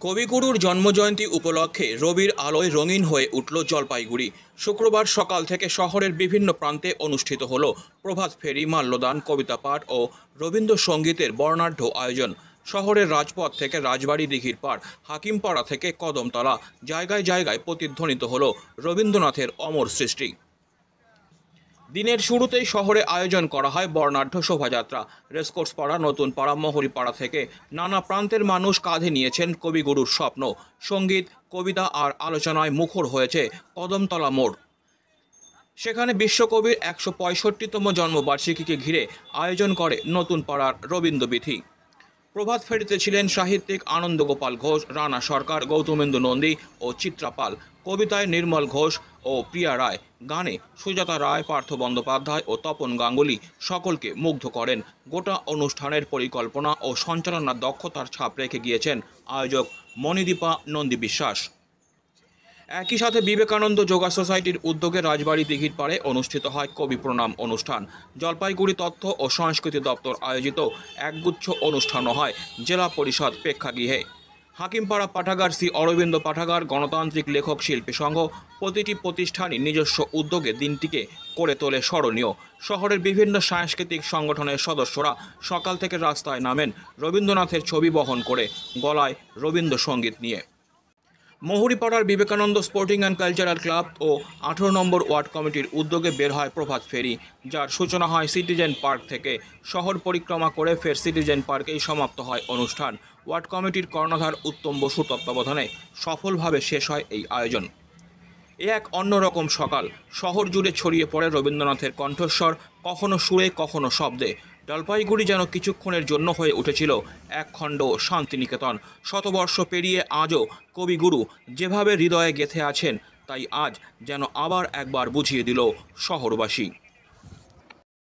কবিগুরুর জন্মজয়ন্তী উপলক্ষে রবির আলোয় রঙিন হয়ে উঠল জলপাইগুড়ি। শুক্রবার সকাল থেকে শহরের বিভিন্ন প্রান্তে অনুষ্ঠিত হল প্রভাত ফেরি, মাল্যদান, কবিতা পাঠ ও রবীন্দ্রসঙ্গীতের বর্ণাঢ্য আয়োজন। শহরের রাজপথ থেকে রাজবাড়ি, দিঘির পাড়, হাকিমপাড়া থেকে কদমতলা, জায়গায় জায়গায় প্রতিধ্বনিত হল রবীন্দ্রনাথের অমর সৃষ্টি। দিনের শুরুতেই শহরে আয়োজন করা হয় বর্ণাঢ্য শোভাযাত্রা। রেসকোর্স পাড়া, নতুন পাড়া, মহুরিপাড়া থেকে নানা প্রান্তের মানুষ কাঁধে নিয়েছেন কবিগুরুর স্বপ্ন। সঙ্গীত, কবিতা আর আলোচনায় মুখর হয়েছে কদমতলা মোড়। সেখানে বিশ্বকবির ১৬৫তম জন্মবার্ষিকীকে ঘিরে আয়োজন করে নতুন পাড়ার রবীন্দ্রবীথি। প্রভাত ফেরিতে ছিলেন সাহিত্যিক আনন্দগোপাল ঘোষ, রানা সরকার, গৌতমেন্দু নন্দী ও চিত্রা পাল। কবিতায় নির্মল ঘোষ ও প্রিয়া রায়, গানে সুজাতা রায়, পার্থ বন্দ্যোপাধ্যায় ও তপন গাঙ্গুলি সকলকে মুগ্ধ করেন। গোটা অনুষ্ঠানের পরিকল্পনা ও সঞ্চালনার দক্ষতার ছাপ রেখে গিয়েছেন আয়োজক মণিদীপা নন্দী বিশ্বাস। একই সাথে বিবেকানন্দ যোগা সোসাইটির উদ্যোগে রাজবাড়ি, দিঘির পাড়ে অনুষ্ঠিত হয় কবি প্রণাম অনুষ্ঠান। জলপাইগুড়ি তথ্য ও সংস্কৃতি দপ্তর আয়োজিত একগুচ্ছ অনুষ্ঠানও হয় জেলা পরিষদ প্রেক্ষাগৃহে। হাকিমপাড়া পাঠাগার, শ্রী অরবিন্দ পাঠাগার, গণতান্ত্রিক লেখক শিল্পী সংঘ প্রতিটি প্রতিষ্ঠানই নিজস্ব উদ্যোগে দিনটিকে করে তোলে স্মরণীয়। শহরের বিভিন্ন সাংস্কৃতিক সংগঠনের সদস্যরা সকাল থেকে রাস্তায় নামেন রবীন্দ্রনাথের ছবি বহন করে, গলায় রবীন্দ্রসঙ্গীত নিয়ে। মহুরিপাড়ার Vivekananda sporting and cultural club ও ১৮ নম্বর ওয়ার্ড কমিটির উদ্যোগে বের হয় প্রভাত ফেরি, যার সূচনা হয় সিটিজেন পার্ক থেকে। শহর পরিক্রমা করে ফের সিটিজেন পার্কেই সমাপ্ত হয় অনুষ্ঠান। ওয়ার্ড কমিটির কর্ণধার উত্তম বসু তত্ত্বাবধানে সফলভাবে শেষ হয় এই আয়োজন। এ এক অন্যরকম সকাল। শহর জুড়ে ছড়িয়ে পড়ে রবীন্দ্রনাথের কণ্ঠস্বর, কখনো সুরে, কখনো শব্দে। জলপাইগুড়ি যেন কিছুক্ষণের জন্য হয়ে উঠেছিল একখণ্ড শান্তিনিকেতন। শতবর্ষ পেরিয়ে আজও কবিগুরু যেভাবে হৃদয়ে গেঁথে আছেন, তাই আজ যেন আবার একবার বুঝিয়ে দিল শহরবাসী।